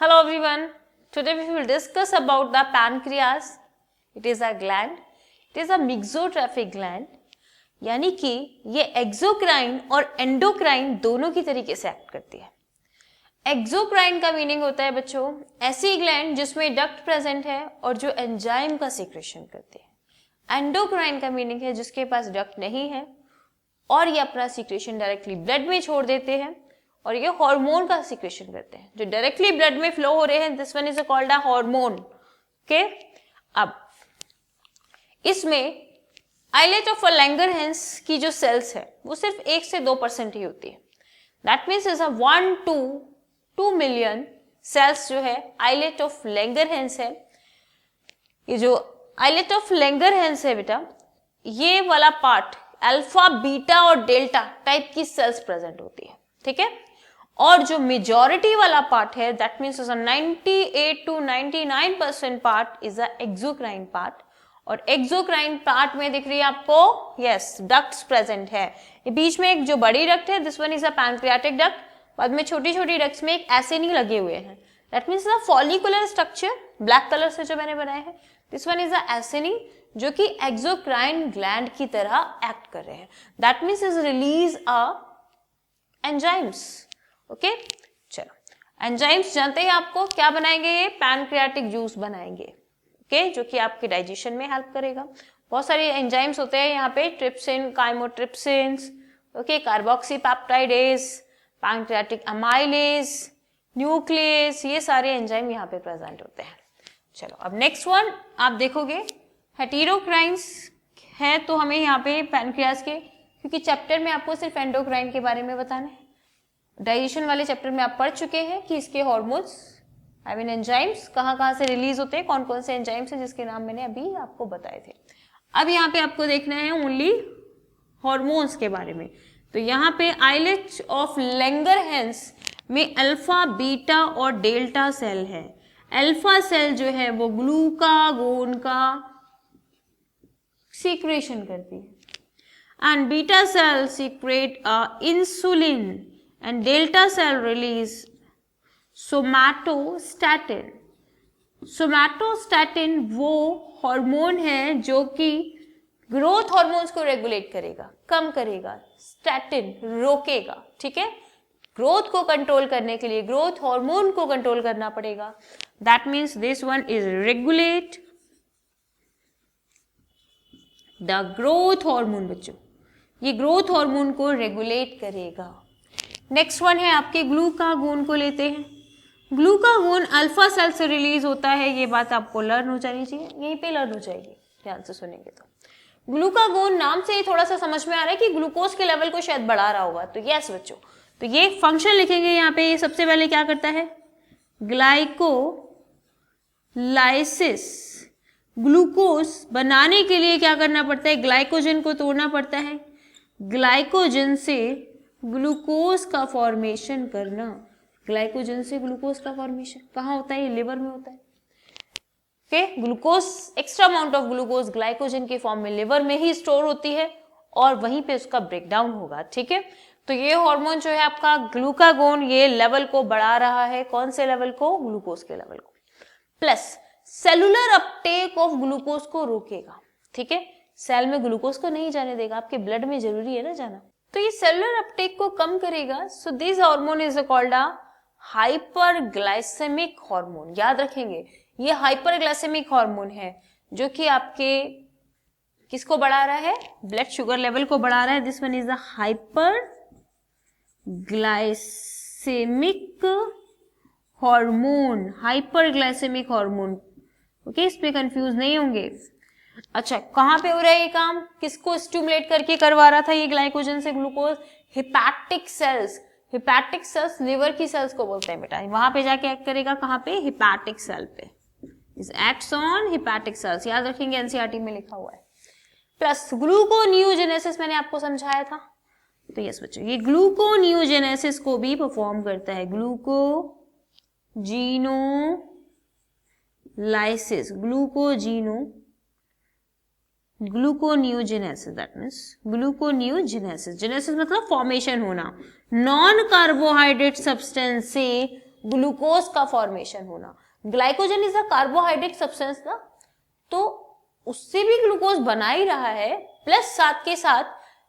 Hello everyone. Today we will discuss about the pancreas. It is a gland. It is a mixotrophic gland. यानी कि ये exocrine और endocrine दोनों की तरीके से एक्ट करती है. एक्सोक्राइन का मीनिंग होता है बच्चों ऐसी ग्लैंड जिसमें डक्ट प्रेजेंट है और जो एंजाइम का सीक्रेशन करती है. एंडोक्राइन का मीनिंग है जिसके पास डक्ट नहीं है और ये अपना सीक्रेशन डायरेक्टली ब्लड में छोड़ देते हैं और ये हार्मोन का सीक्रेशन करते हैं जो डायरेक्टली ब्लड में फ्लो हो रहे हैं. This one is called a hormone. Okay, अब इसमें आइलेट ऑफ लैंगरहैंस की जो सेल्स है वो सिर्फ 1 से 2% ही होती है. That means is 1 to 2 million sales जो है आइलेट ऑफ लैंगरहैंस है. ये जो आइलेट ऑफ लैंगरहैंस है बेटा, ये वाला पार्ट अल्फा बीटा और डेल्टा टाइप की सेल्स प्रेजेंट होती है. ठीक है, और जो मेजॉरिटी वाला पार्ट है that means 98 to 99% part is a exocrine part. और एक्सोक्राइन पार्ट में दिख रही है आपको यस डक्ट्स प्रेजेंट है. ये बीच में एक जो बड़ी डक्ट है this one is a pancreatic duct. बाद में छोटी छोटी डक्ट्स में एक एसिनी लगे हुए हैं. That means the follicular structure black colour से जो मैंने बनाए हैं दिस वन इज अ एसिनी जो कि एक्सोक्राइन ग्लैंड की तरह एक्ट कर रहे हैं. That means is release a enzymes. Okay, चलो एंजाइम्स जानते हैं आपको क्या बनाएंगे, ये पैनक्रियाटिक जूस बनाएंगे. ओके, जो कि आपके डाइजेशन में हेल्प करेगा. बहुत सारे एंजाइम्स होते हैं यहाँ पे, trypsin, chymotrypsins, okay, carboxy peptidase, pancreatic amylase, nucleus, ये सारे एंजाइम यहाँ पे प्रेजेंट होते हैं. चलो अब नेक्स्ट वन आप देखोगे हेटेरोक्राइन्स है तो हमें यहाँ पे पैनक्रियास के, क्योंकि चैप्टर में आपको सिर्फ एंडोक्राइन के बारे में बताना है. डाइजेशन वाले चैप्टर में आप पढ़ चुके हैं कि इसके हॉर्मोन्स आई मीन एंजाइम्स कहाँ से रिलीज होते हैं, कौन कौन से एंजाइम्स हैं जिसके नाम मैंने अभी आपको बताए थे. अब यहाँ पे आपको देखना है ओनली हॉर्मोन्स के बारे में. तो यहाँ पे आइलेट ऑफ लैंगरहैंस में अल्फा बीटा और डेल्टा सेल है. अल्फा सेल जो है वो ग्लूकागोन का सीक्रेशन करती है and beta cell secrete insulin and delta cell release somatostatin. somatostatin वो हार्मोन है जो कि ग्रोथ हार्मोन्स को रेगुलेट करेगा, कम करेगा. स्टैटिन रोकेगा. ठीक है, ग्रोथ को कंट्रोल करने के लिए ग्रोथ हार्मोन को कंट्रोल करना पड़ेगा. That means this one is regulate the growth hormone. बच्चों ये ग्रोथ हार्मोन को रेगुलेट करेगा. नेक्स्ट वन है आपके ग्लूकागोन को लेते हैं. ग्लूकागोन अल्फा सेल से रिलीज होता है. ये बात आपको लर्न हो जानी चाहिए, यहीं पे लर्न हो जाएगी ध्यान से सुनेंगे तो. ग्लूकागोन नाम से ही थोड़ा सा समझ में आ रहा है कि ग्लूकोज के लेवल को शायद बढ़ा रहा होगा. तो यस बच्चों, तो ये फंक्शन लिखेंगे यहाँ पे. ये सबसे पहले क्या करता है, ग्लाइकोलाइसिस. ग्लूकोज बनाने के लिए क्या करना पड़ता है, ग्लाइकोजन को तोड़ना पड़ता है. ग्लाइकोजन से ग्लूकोज का फॉर्मेशन करना. ग्लाइकोजन से ग्लूकोज का फॉर्मेशन कहाँ होता है, ये लिवर में होता है. Okay, glucose extra amount of glucose glycogen के फॉर्म में लिवर में ही स्टोर होती है और वहीं पे उसका ब्रेकडाउन होगा. ठीक है, तो ये हार्मोन जो है आपका ग्लूकागोन ये लेवल को बढ़ा रहा है. कौन से लेवल को, ग्लूकोज के लेवल को. Plus cellular Uptake of glucose को रोकेगा. ठीक है, सेल में ग्लूकोज को नहीं जाने देगा, आपके ब्लड में जरूरी है ना जाना. तो ये सेलुलर अपटेक को कम करेगा. So this hormone is called a hyperglycaemic hormone. याद रखेंगे ये हाइपरग्लाइसेमिक हार्मोन है जो कि आपके किसको बढ़ा रहा है, ब्लड शुगर लेवल को बढ़ा रहा है. This one is a hyperglycaemic hormone. Hyperglycaemic hormone. Okay, इस पे कंफ्यूज नहीं होंगे. अच्छा, कहाँ पे हो रहा है ये काम, किसको स्टिमुलेट करके करवा रहा था ये ग्लाइकोजन से glucose, hepatic sales. Hepatic sales liver की सेल्स को बोलते हैं बेटा. वहां पे जाके एक्ट करेगा कहाँ पे, हिपैटिक सेल पे. इस एक्ट्स ऑन हिपैटिक सेल्स. याद रखेंगे एनसीईआरटी में लिखा हुआ है. प्लस ग्लूकोनियोजेनेसिस मैंने आपको समझाया था. तो यस बच्चों, ये ग्लूकोनियोजेनेसिस को भी परफॉर्म करता है. Glycogenolysis, gluconeogenesis. That means gluconeogenesis, genesis मतलब फॉर्मेशन होना. नॉन कार्बोहाइड्रेट सब्सटेंस से ग्लूकोज का फॉर्मेशन होना। Glycogen is a carbohydrate substance ना, तो उससे भी ग्लूकोज बना ही रहा है, प्लस साथ के साथ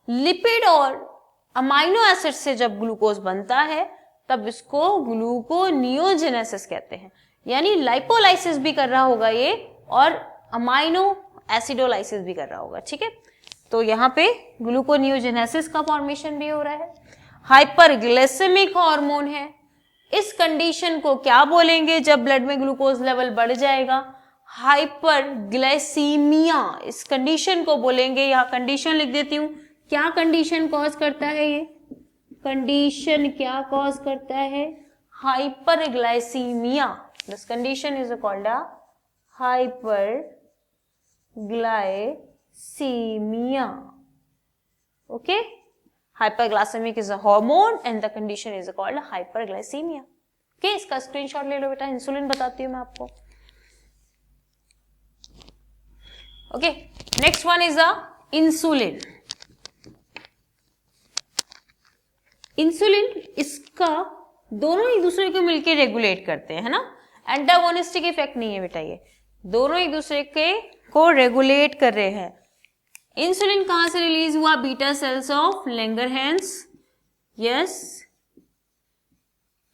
लिपिड और अमाइनो एसिड से जब ग्लूकोज बनता है तब इसको ग्लूकोनियोजेनेसिस कहते हैं। यानी लाइपोलाइसिस भी कर रहा होगा ये और अमाइनो एसिडोलाइसिस भी कर रहा होगा, ठीक है। तो यहाँ पे ग्लूकोनियोजेनेसिस का फॉर्मेशन भी हो रहा है। हाइपरग्लाइसेमिक हार्मोन है, इस कंडीशन को क्या बोलेंगे जब ब्लड में ग्लूकोज लेवल बढ़ जाएगा? हाइपरग्लाइसीमिया, इस कंडीशन को बोलेंगे। यहाँ कंडीशन लिख देती हूँ, क्या कंडीशन कॉज करता है ये? कंडीशन क्या कॉज करता है? Hyperglycaemia. This condition is called a hyperglycaemia. Okay, hyperglycemic is a hormone and the condition is called hyperglycemia. Okay, इसका स्क्रीनशॉट ले लो बेटा, इंसुलिन बताती हूँ मैं आपको। Okay, next one is a insulin. Insulin इसका दोनों एक दूसरे को मिलकर रेगुलेट करते हैं, है ना। एंटागोनिस्टिक इफेक्ट नहीं है बेटा, ये दोनों एक दूसरे के को रेगुलेट कर रहे हैं। इंसुलिन कहां से रिलीज हुआ? Beta cells of Langerhans. Yes,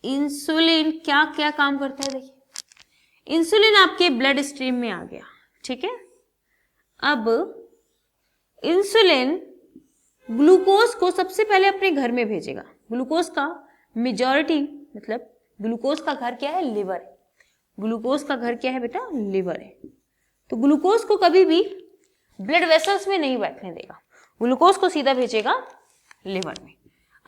insulin क्या क्या काम करता है देखिए। इंसुलिन आपके ब्लड स्ट्रीम में आ गया, ठीक है। अब इंसुलिन ग्लूकोज को सबसे पहले अपने घर में भेजेगा। ग्लूकोज का मेजॉरिटी, मतलब ग्लूकोज का घर क्या है? लिवर है। ग्लूकोज का घर क्या है बेटा? लिवर है। तो ग्लूकोज को कभी भी ब्लड वेसल्स में नहीं बैठने देगा, ग्लूकोज को सीधा भेजेगा लिवर में।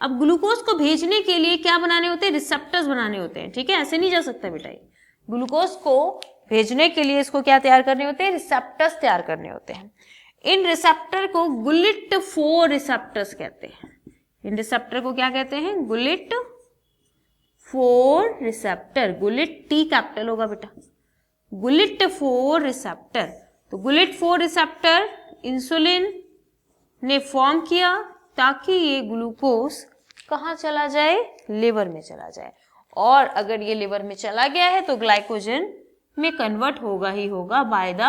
अब ग्लूकोज को भेजने के लिए क्या बनाने होते हैं? रिसेप्टर्स बनाने होते हैं, ठीक है। ऐसे नहीं जा सकता बेटा ये। ग्लूकोज को भेजने के लिए इसको क्या तैयार करने होते हैं? रिसेप्टर्स तैयार करने होते हैं। इन रिसेप्टर को गुलिट 4 रिसेप्टर्स कहते हैं। इन रिसेप्टर को क्या कहते हैं? Gullit 4 receptor. Gullit T capital होगा बेटा, गुलिट 4 रिसेप्टर। तो गुलिट 4 रिसेप्टर इंसुलिन ने फॉर्म किया ताकि ये ग्लूकोज कहाँ चला जाए? लिवर में चला जाए। और अगर ये लिवर में चला गया है तो ग्लाइकोजन में कन्वर्ट होगा ही होगा बाय द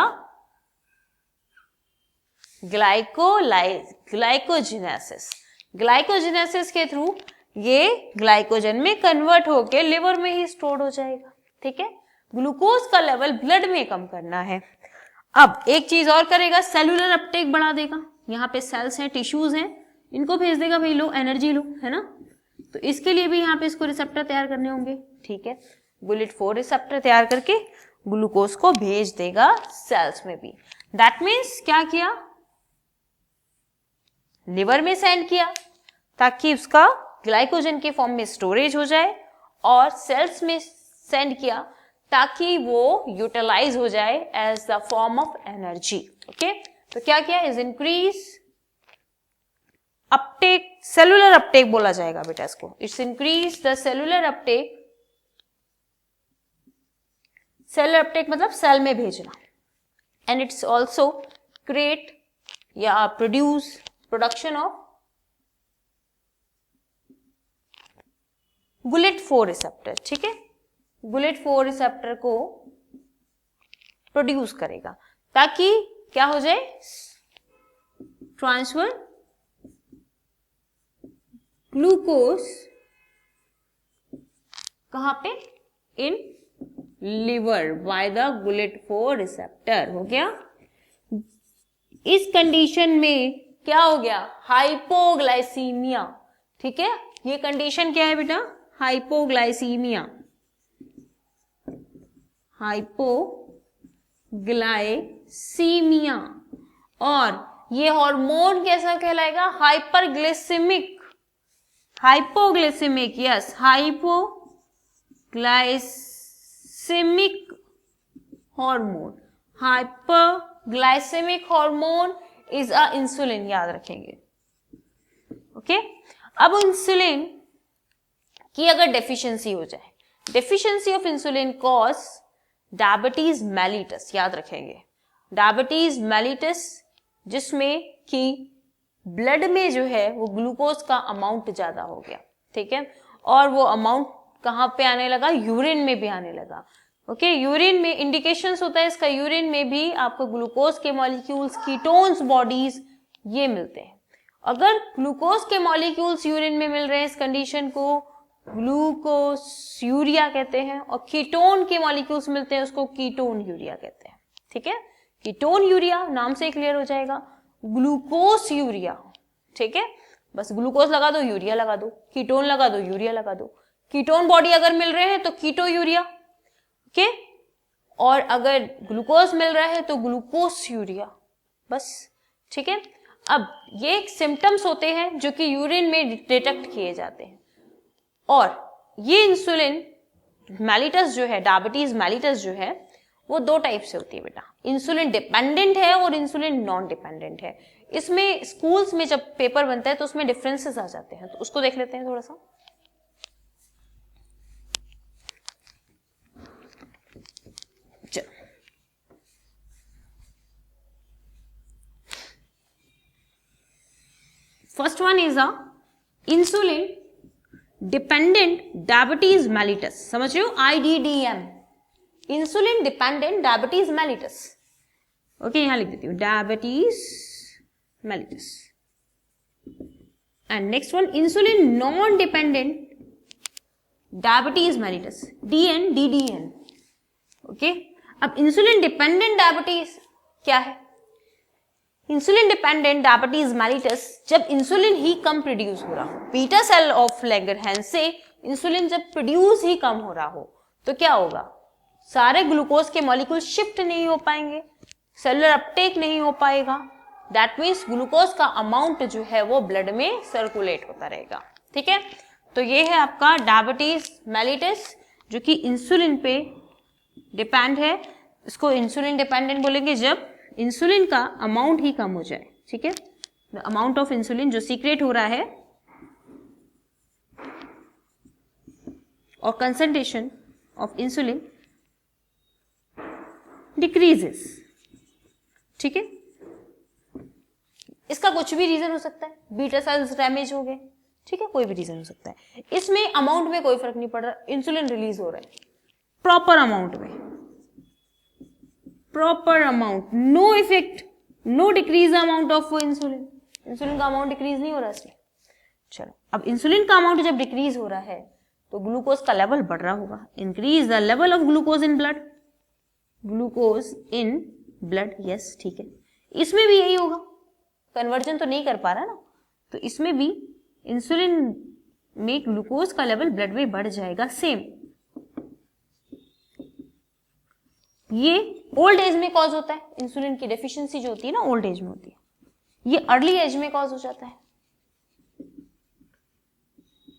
ग्लाइकोजेनेसिस। ग्लाइकोजेनेसिस के थ्रू ये ग्लाइकोजन में कन्वर्ट होके लिवर में ही स्टोर हो जाएगा, ठीक है। ग्लूकोज का लेवल ब्लड में कम करना है। अब एक चीज और करेगा, सेलुलर अपटेक बढ़ा देगा। यहाँ पे सेल्स हैं, टिश्यूज हैं, इनको भेज देगा भाई लो एनर्जी लो, है ना। तो इसके लिए भी यहाँ पे इसको रिसेप्टर तैयार करने होंगे, ठीक है। गुलिट 4 रिसेप्टर तैयार करके ग्लूकोज को भेज देगा सेल्स में भी। दैट मीन्स क्या किया? लिवर में सेंड किया ताकि उसका ग्लाइकोजन के फॉर्म में स्टोरेज हो जाए, और सेल्स में सेंड किया ताकि वो यूटिलाइज हो जाए as the form of energy. Okay, तो क्या किया? Is increase uptake, cellular uptake बोला जाएगा बेटा इसको। It's increase the cellular uptake. Cellular uptake मतलब सेल में भेजना। एंड इट्स ऑल्सो क्रिएट या produce production of GLUT 4 receptor, ठीक है। गुलिट 4 रिसेप्टर को प्रोड्यूस करेगा ताकि क्या हो जाए? ट्रांसफर ग्लूकोज कहां पे? In liver by the Gullit 4 receptor. हो गया। इस कंडीशन में क्या हो गया? हाइपोग्लाइसीमिया, ठीक है। ये कंडीशन क्या है बेटा? हाइपोग्लाइसीमिया। हाइपोग्लाइसीमिया। और ये हार्मोन कैसा कहलाएगा? Hyperglycaemic. Hypoglycaemic, yes, hypoglycaemic hormone. Hyperglycaemic hormone is a insulin, याद रखेंगे। ओके, अब इंसुलिन की अगर डेफिशिएंसी हो जाए, deficiency of insulin cause diabetes mellitus, याद रखेंगे। डायबिटीज मेलिटस, जिसमें कि ब्लड में जो है वो ग्लूकोज का अमाउंट ज्यादा हो गया, ठीक है। और वो अमाउंट कहाँ पे आने लगा, यूरिन में भी आने लगा। ओके, यूरिन में इंडिकेशंस होता है इसका, यूरिन में भी आपको ग्लूकोज के मॉलिक्यूल्स, कीटोन्स बॉडीज ये मिलते हैं। अगर ग्लूकोज के मॉलिक्यूल्स यूरिन में मिल रहे हैं, इस कंडीशन को ग्लूकोस यूरिया कहते हैं, और कीटोन के मॉलिक्यूल्स मिलते हैं, उसको कीटोन यूरिया कहते हैं। ठीक है, कीटोन यूरिया नाम से क्लियर हो जाएगा, ग्लूकोस यूरिया। ठीक है, बस ग्लूकोज लगा दो, यूरिया लगा दो, कीटोन लगा दो, यूरिया लगा दो। कीटोन बॉडी अगर मिल रहे हैं तो कीटो यूरिया, ओके, और अगर ग्लूकोज मिल रहा है तो ग्लूकोस यूरिया, बस। ठीक है, अब ये सिम्टम्स होते हैं जो कि यूरिन में डिटेक्ट किए जाते हैं। और ये इंसुलिन मेलिटस जो है, डायबिटीज मेलिटस जो है, वो दो टाइप से होती है बेटा, इंसुलिन डिपेंडेंट है और इंसुलिन नॉन डिपेंडेंट है। इसमें स्कूल्स में जब पेपर बनता है तो उसमें डिफरेंसेस आ जाते हैं, तो उसको देख लेते हैं थोड़ा सा। First one is a insulin dependent diabetes mellitus, समझ रहे हो, IDDM, insulin dependent diabetes mellitus. Okay, यहां लिख देती हूं diabetes mellitus. And next one insulin non dependent diabetes mellitus, DNDDN। Okay, अब इंसुलिन डिपेंडेंट डायबिटीज क्या है? इंसुलिन डिपेंडेंट डायबिटीज मेलिटस, जब इंसुलिन ही कम प्रोड्यूस हो रहा हो, बीटा सेल ऑफ लैंगरहैंस से इंसुलिन जब प्रोड्यूस ही कम हो रहा हो, तो क्या होगा, सारे ग्लूकोज के मॉलिक्यूल शिफ्ट नहीं हो पाएंगे, सेलुलर अपटेक नहीं हो पाएगा। दैट मीन्स ग्लूकोज का अमाउंट जो है वो ब्लड में सर्कुलेट होता रहेगा। ठीक है, तो ये है आपका डायबिटीज मेलिटस जो कि इंसुलिन पे डिपेंड है। इसको इंसुलिन डिपेंडेंट बोलेंगे जब इंसुलिन का अमाउंट ही कम हो जाए। ठीक है, द अमाउंट ऑफ इंसुलिन जो सीक्रेट हो रहा है और कंसंट्रेशन ऑफ इंसुलिन डिक्रीजेस। ठीक है, इसका कुछ भी रीजन हो सकता है, बीटा सेल्स डैमेज हो गए, ठीक है, कोई भी रीजन हो सकता है। इसमें अमाउंट में कोई फर्क नहीं पड़ रहा, इंसुलिन रिलीज हो रहा है प्रॉपर अमाउंट में, proper amount, no effect, no decrease amount of insulin, insulin का अमाउंट डिक्रीज नहीं हो रहा इसमें। चलो, अब इंसुलिन का अमाउंट जब डिक्रीज हो रहा है तो ग्लूकोज का लेवल बढ़ रहा होगा, increase the level of glucose in blood, glucose in blood, yes, ठीक है। इसमें भी यही होगा, कन्वर्जन तो नहीं कर पा रहा ना, तो इसमें भी इंसुलिन में ग्लूकोज का लेवल ब्लड में बढ़ जाएगा, सेम। ये ओल्ड एज में कॉज होता है, इंसुलिन की डेफिशिएंसी जो होती है ना ओल्ड एज में होती है, ये अर्ली एज में कॉज हो जाता है।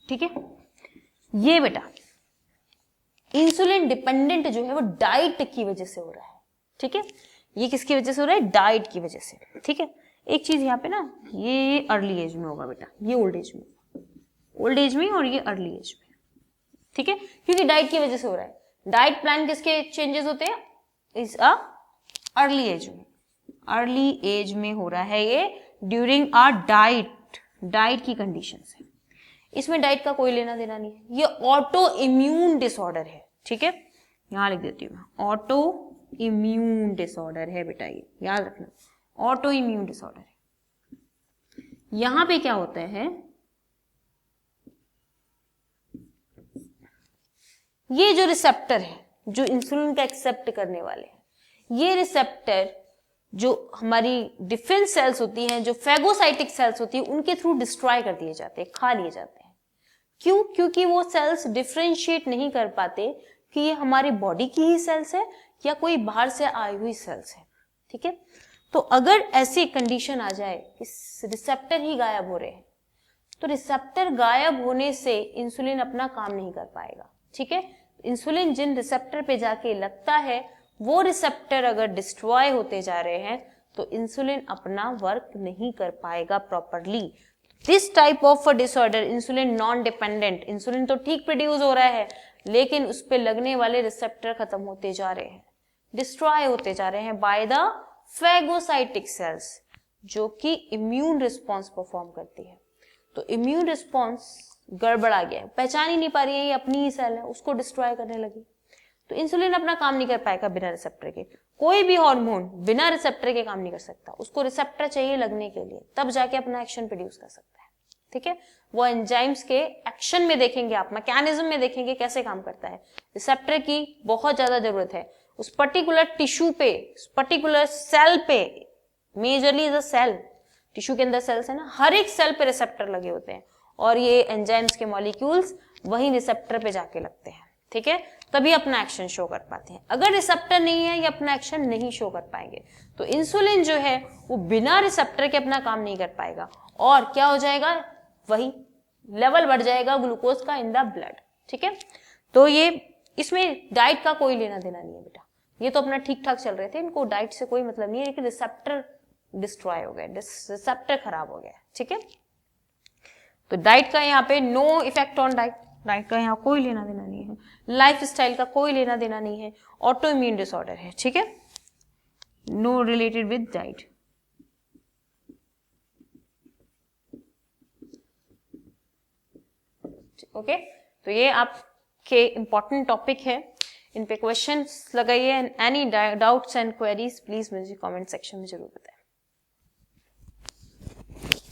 ठीक है, ये बेटा इंसुलिन डिपेंडेंट जो है वो डाइट की वजह से हो रहा है। ठीक है, ये किसकी वजह से हो रहा है, डाइट की वजह से। ठीक है, एक चीज यहाँ पे ना, ये अर्ली एज में होगा बेटा, ये ओल्ड एज में, ओल्ड एज में और ये अर्ली एज में। ठीक है, क्योंकि डाइट की वजह से हो रहा है। डाइट प्लान किसके चेंजेस होते हैं, इज अ अर्ली एज में, अर्ली एज में हो रहा है ये ड्यूरिंग अ डाइट, डाइट की कंडीशन है। इसमें डाइट का कोई लेना देना नहीं है, ये ऑटो इम्यून डिसऑर्डर है। ठीक है, यहां लिख देती हूँ मैं, ऑटो इम्यून डिसऑर्डर है बेटा, ये याद रखना, ऑटो इम्यून डिसऑर्डर है। यहां पे क्या होता है, ये जो रिसेप्टर है जो इंसुलिन का एक्सेप्ट करने वाले हैं, ये रिसेप्टर जो हमारी डिफेंस सेल्स होती हैं, जो फेगोसाइटिक सेल्स होती है, उनके थ्रू डिस्ट्रॉय कर दिए जाते हैं, खा लिए जाते हैं। क्यों? क्योंकि वो सेल्स डिफरेंशिएट नहीं कर पाते कि ये हमारी बॉडी की ही सेल्स है या कोई बाहर से आई हुई सेल्स है। ठीक है, तो अगर ऐसी कंडीशन आ जाए कि रिसेप्टर ही गायब हो रहे हैं, तो रिसेप्टर गायब होने से इंसुलिन अपना काम नहीं कर पाएगा। ठीक है, इंसुलिन जिन रिसेप्टर पे जाके लगता है, वो रिसेप्टर अगर डिस्ट्रॉय होते जा रहे हैं तो इंसुलिन अपना वर्क नहीं कर पाएगा properly. This type of disorder, insulin non dependent, insulin तो ठीक प्रोड्यूस हो रहा है लेकिन उस पे लगने वाले रिसेप्टर खत्म होते जा रहे हैं, डिस्ट्रॉय होते जा रहे हैं बाय द फेगोसाइटिक सेल्स, जो कि इम्यून रिस्पॉन्स परफॉर्म करती है। तो इम्यून रिस्पॉन्स गड़बड़ आ गया है, पहचान ही नहीं पा रही है ये अपनी ही सेल है, उसको डिस्ट्रॉय करने लगी। तो इंसुलिन अपना काम नहीं कर पाएगा बिना रिसेप्टर के। कोई भी हार्मोन बिना रिसेप्टर के काम नहीं कर सकता, उसको रिसेप्टर चाहिए लगने के लिए, तब जाके अपना एक्शन प्रोड्यूस कर सकता है। ठीक है, वो एंजाइम्स के एक्शन में देखेंगे आप, मैकेनिज्म में देखेंगे कैसे काम करता है। रिसेप्टर की बहुत ज्यादा जरूरत है उस पर्टिकुलर टिश्यू पे, पर्टिकुलर सेल पे, majorly is a cell, tissue के अंदर सेल्स है ना, हर एक सेल पे रिसेप्टर लगे होते हैं और ये एंजाइम्स के मॉलिक्यूल्स वही रिसेप्टर पे जाके लगते हैं। ठीक है, तभी अपना एक्शन शो कर पाते हैं। अगर रिसेप्टर नहीं है ये अपना एक्शन नहीं शो कर पाएंगे। तो इंसुलिन जो है वो बिना रिसेप्टर के अपना काम नहीं कर पाएगा और क्या हो जाएगा, वही लेवल बढ़ जाएगा ग्लूकोज का इन द ब्लड। ठीक है, तो ये इसमें डाइट का कोई लेना देना नहीं है बेटा, ये तो अपना ठीक ठाक चल रहे थे, इनको डाइट से कोई मतलब नहीं है, लेकिन रिसेप्टर डिस्ट्रॉय हो गया, रिसेप्टर खराब हो गया। ठीक है, तो डाइट का यहाँ पे no effect on diet, diet का यहाँ कोई लेना देना नहीं है, लाइफ स्टाइल का कोई लेना देना नहीं है, ऑटो इम्यून डिसऑर्डर है। ठीक है, know related with diet. Okay, तो ये आपके इंपॉर्टेंट टॉपिक है, इन पे क्वेश्चंस लगाइए। Any doubts and queries please मुझे कमेंट सेक्शन में जरूर बताएं।